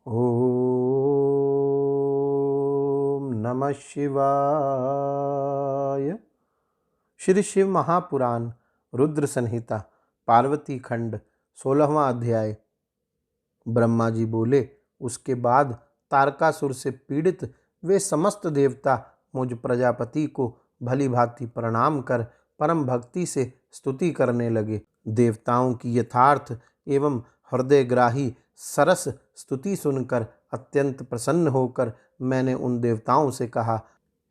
ओम नमः शिवाय। श्री शिव महापुराण रुद्र संहिता पार्वती खंड 16वां अध्याय। ब्रह्मा जी बोले, उसके बाद तारकासुर से पीड़ित वे समस्त देवता मुझ प्रजापति को भली भांति प्रणाम कर परम भक्ति से स्तुति करने लगे। देवताओं की यथार्थ एवं हृदयग्राही सरस स्तुति सुनकर अत्यंत प्रसन्न होकर मैंने उन देवताओं से कहा,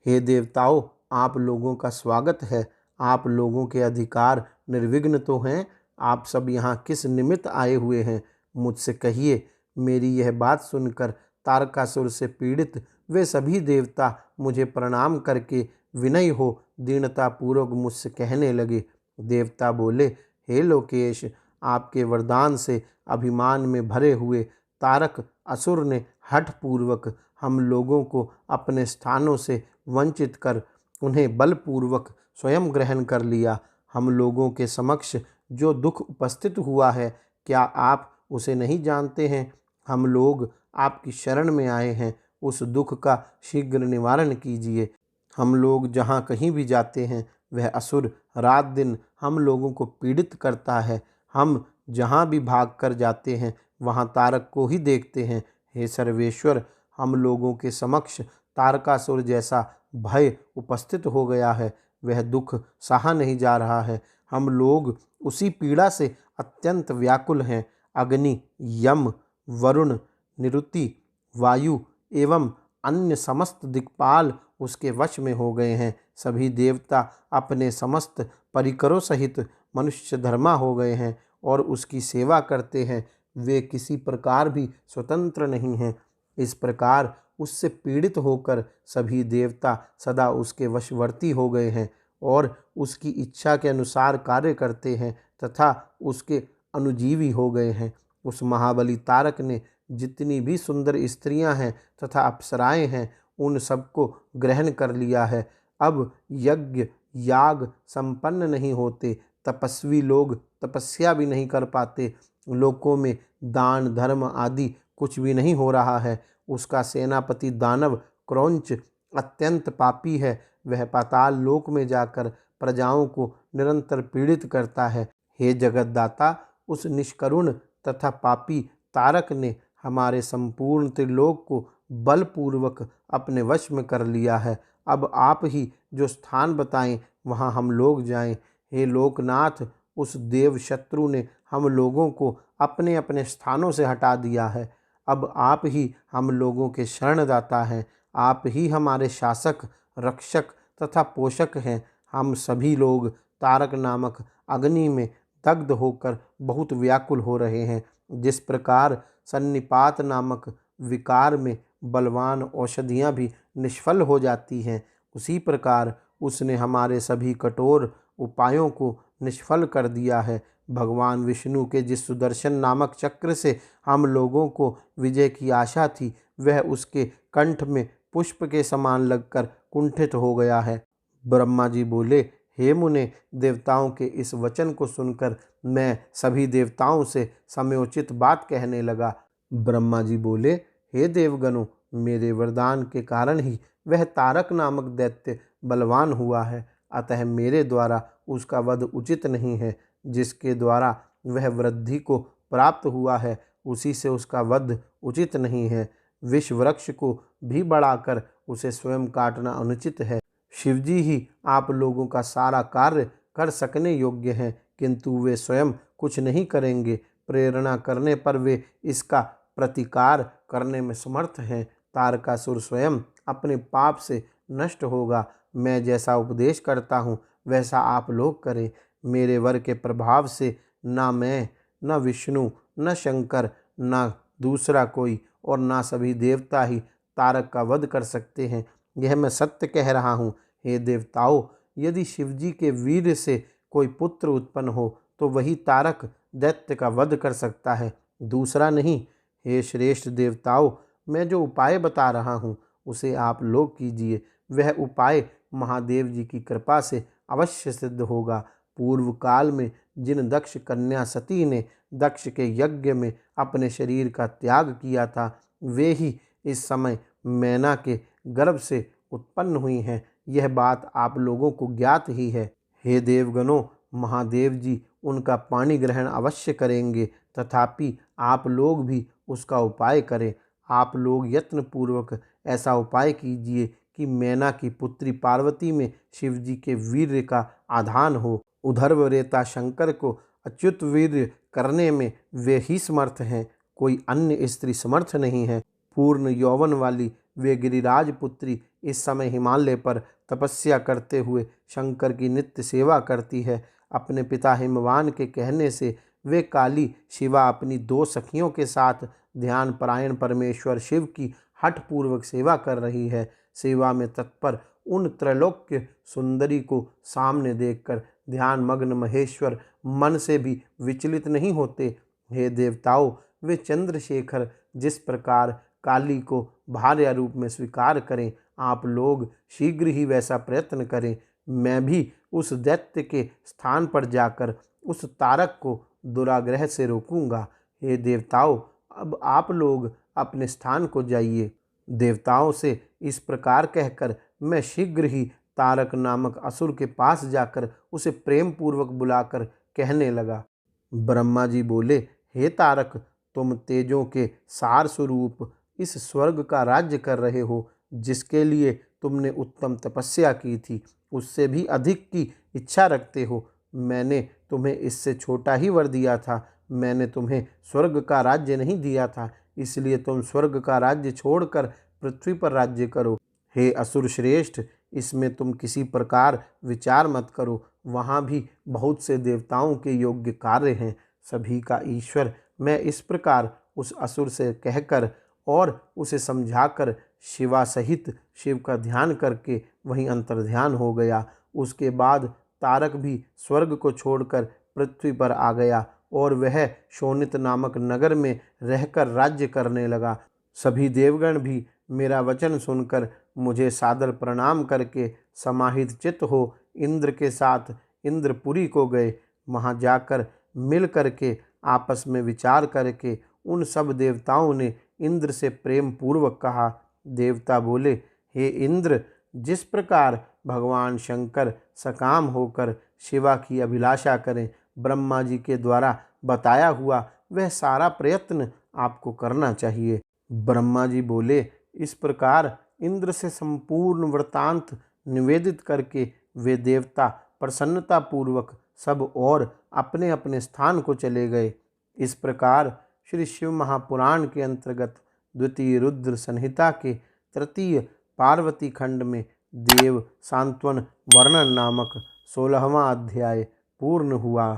हे देवताओं, आप लोगों का स्वागत है। आप लोगों के अधिकार निर्विघ्न तो हैं। आप सब यहाँ किस निमित्त आए हुए हैं, मुझसे कहिए। मेरी यह बात सुनकर तारकासुर से पीड़ित वे सभी देवता मुझे प्रणाम करके विनय हो दीनता पूर्वक मुझसे कहने लगे। देवता बोले, हे लोकेश, आपके वरदान से अभिमान में भरे हुए तारक असुर ने हठ पूर्वक हम लोगों को अपने स्थानों से वंचित कर उन्हें बलपूर्वक स्वयं ग्रहण कर लिया। हम लोगों के समक्ष जो दुख उपस्थित हुआ है, क्या आप उसे नहीं जानते हैं? हम लोग आपकी शरण में आए हैं, उस दुख का शीघ्र निवारण कीजिए। हम लोग जहाँ कहीं भी जाते हैं, वह असुर रात दिन हम लोगों को पीड़ित करता है। हम जहाँ भी भाग कर जाते हैं, वहाँ तारक को ही देखते हैं। हे सर्वेश्वर, हम लोगों के समक्ष तारकासुर जैसा भय उपस्थित हो गया है। वह दुख सहा नहीं जा रहा है। हम लोग उसी पीड़ा से अत्यंत व्याकुल हैं। अग्नि, यम, वरुण, निरुति, वायु एवं अन्य समस्त दिक्पाल उसके वश में हो गए हैं। सभी देवता अपने समस्त परिकरों सहित मनुष्य धर्मा हो गए हैं और उसकी सेवा करते हैं। वे किसी प्रकार भी स्वतंत्र नहीं हैं। इस प्रकार उससे पीड़ित होकर सभी देवता सदा उसके वशवर्ती हो गए हैं और उसकी इच्छा के अनुसार कार्य करते हैं तथा उसके अनुजीवी हो गए हैं। उस महाबली तारक ने जितनी भी सुंदर स्त्रियां हैं तथा अप्सराएं हैं, उन सबको ग्रहण कर लिया है। अब यज्ञ याग संपन्न नहीं होते, तपस्वी लोग तपस्या भी नहीं कर पाते, लोकों में दान धर्म आदि कुछ भी नहीं हो रहा है। उसका सेनापति दानव क्रौंच अत्यंत पापी है। वह पाताल लोक में जाकर प्रजाओं को निरंतर पीड़ित करता है। हे जगतदाता, उस निष्करुण तथा पापी तारक ने हमारे संपूर्ण त्रिलोक को बलपूर्वक अपने वश में कर लिया है। अब आप ही जो स्थान बताएं, वहां हम लोग जाएं। हे लोकनाथ, उस देव शत्रु ने हम लोगों को अपने अपने स्थानों से हटा दिया है। अब आप ही हम लोगों के शरणदाता हैं। आप ही हमारे शासक, रक्षक तथा पोषक हैं। हम सभी लोग तारक नामक अग्नि में दग्ध होकर बहुत व्याकुल हो रहे हैं। जिस प्रकार सन्निपात नामक विकार में बलवान औषधियाँ भी निष्फल हो जाती हैं, उसी प्रकार उसने हमारे सभी कठोर उपायों को निष्फल कर दिया है। भगवान विष्णु के जिस सुदर्शन नामक चक्र से हम लोगों को विजय की आशा थी, वह उसके कंठ में पुष्प के समान लगकर कुंठित हो गया है। ब्रह्मा जी बोले, हे मुने, देवताओं के इस वचन को सुनकर मैं सभी देवताओं से समयोचित बात कहने लगा। ब्रह्मा जी बोले, हे देवगणों, मेरे वरदान के कारण ही वह तारक नामक दैत्य बलवान हुआ है, अतः मेरे द्वारा उसका वध उचित नहीं है। जिसके द्वारा वह वृद्धि को प्राप्त हुआ है, उसी से उसका वध उचित नहीं है। विष वृक्ष को भी बढ़ाकर उसे स्वयं काटना अनुचित है। शिवजी ही आप लोगों का सारा कार्य कर सकने योग्य हैं, किंतु वे स्वयं कुछ नहीं करेंगे। प्रेरणा करने पर वे इसका प्रतिकार करने में समर्थ हैं। तारकासुर स्वयं अपने पाप से नष्ट होगा। मैं जैसा उपदेश करता हूँ, वैसा आप लोग करें। मेरे वर के प्रभाव से ना मैं, न विष्णु, न शंकर, न दूसरा कोई और ना सभी देवता ही तारक का वध कर सकते हैं। यह मैं सत्य कह रहा हूँ। हे देवताओं, यदि शिवजी के वीर से कोई पुत्र उत्पन्न हो, तो वही तारक दैत्य का वध कर सकता है, दूसरा नहीं। हे श्रेष्ठ देवताओं, मैं जो उपाय बता रहा हूँ, उसे आप लोग कीजिए। वह उपाय महादेव जी की कृपा से अवश्य सिद्ध होगा। पूर्व काल में जिन दक्ष कन्या सती ने दक्ष के यज्ञ में अपने शरीर का त्याग किया था, वे ही इस समय मैना के गर्भ से उत्पन्न हुई हैं। यह बात आप लोगों को ज्ञात ही है। हे देवगणों, महादेव जी उनका पाणी ग्रहण अवश्य करेंगे, तथापि आप लोग भी उसका उपाय करें। आप लोग यत्नपूर्वक ऐसा उपाय कीजिए कि मैना की पुत्री पार्वती में शिव जी के वीर्य का आधान हो। उधर्वरेता शंकर को अच्युत वीर्य करने में वे ही समर्थ हैं, कोई अन्य स्त्री समर्थ नहीं है। पूर्ण यौवन वाली वे गिरिराज पुत्री इस समय हिमालय पर तपस्या करते हुए शंकर की नित्य सेवा करती है। अपने पिता हिमवान के कहने से वे काली शिवा अपनी 2 सखियों के साथ ध्यान परायण परमेश्वर शिव की हठपूर्वक सेवा कर रही है। सेवा में तत्पर उन त्रैलोक्य सुंदरी को सामने देखकर ध्यान मग्न महेश्वर मन से भी विचलित नहीं होते। हे देवताओं, वे चंद्रशेखर जिस प्रकार काली को भार्या रूप में स्वीकार करें, आप लोग शीघ्र ही वैसा प्रयत्न करें। मैं भी उस दैत्य के स्थान पर जाकर उस तारक को दुराग्रह से रोकूंगा। हे देवताओं, अब आप लोग अपने स्थान को जाइए। देवताओं से इस प्रकार कहकर मैं शीघ्र ही तारक नामक असुर के पास जाकर उसे प्रेम पूर्वक बुलाकर कहने लगा। ब्रह्मा जी बोले, हे तारक, तुम तेजों के सार स्वरूप इस स्वर्ग का राज्य कर रहे हो, जिसके लिए तुमने उत्तम तपस्या की थी, उससे भी अधिक की इच्छा रखते हो। मैंने तुम्हें इससे छोटा ही वर दिया था। मैंने तुम्हें स्वर्ग का राज्य नहीं दिया था, इसलिए तुम स्वर्ग का राज्य छोड़कर पृथ्वी पर राज्य करो। हे असुर श्रेष्ठ, इसमें तुम किसी प्रकार विचार मत करो। वहाँ भी बहुत से देवताओं के योग्य कार्य हैं। सभी का ईश्वर मैं इस प्रकार उस असुर से कहकर और उसे समझाकर शिवा सहित शिव का ध्यान करके वहीं अंतर्ध्यान हो गया। उसके बाद तारक भी स्वर्ग को छोड़कर पृथ्वी पर आ गया और वह शोणित नामक नगर में रहकर राज्य करने लगा। सभी देवगण भी मेरा वचन सुनकर मुझे सादर प्रणाम करके समाहित चित्त हो इंद्र के साथ इंद्रपुरी को गए। वहाँ जाकर मिल करके आपस में विचार करके उन सब देवताओं ने इंद्र से प्रेम पूर्वक कहा। देवता बोले, हे इंद्र, जिस प्रकार भगवान शंकर सकाम होकर शिवा की अभिलाषा करें, ब्रह्मा जी के द्वारा बताया हुआ वह सारा प्रयत्न आपको करना चाहिए। ब्रह्मा जी बोले, इस प्रकार इंद्र से संपूर्ण वृत्तांत निवेदित करके वे देवता प्रसन्नता पूर्वक सब और अपने अपने स्थान को चले गए। इस प्रकार श्री शिव महापुराण के अंतर्गत द्वितीय रुद्र संहिता के तृतीय पार्वती खंड में देव सांत्वन वर्णन नामक 16वां अध्याय पूर्ण हुआ।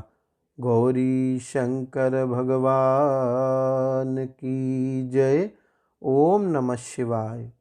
गौरी शंकर भगवान की जय। ओम नमः शिवाय।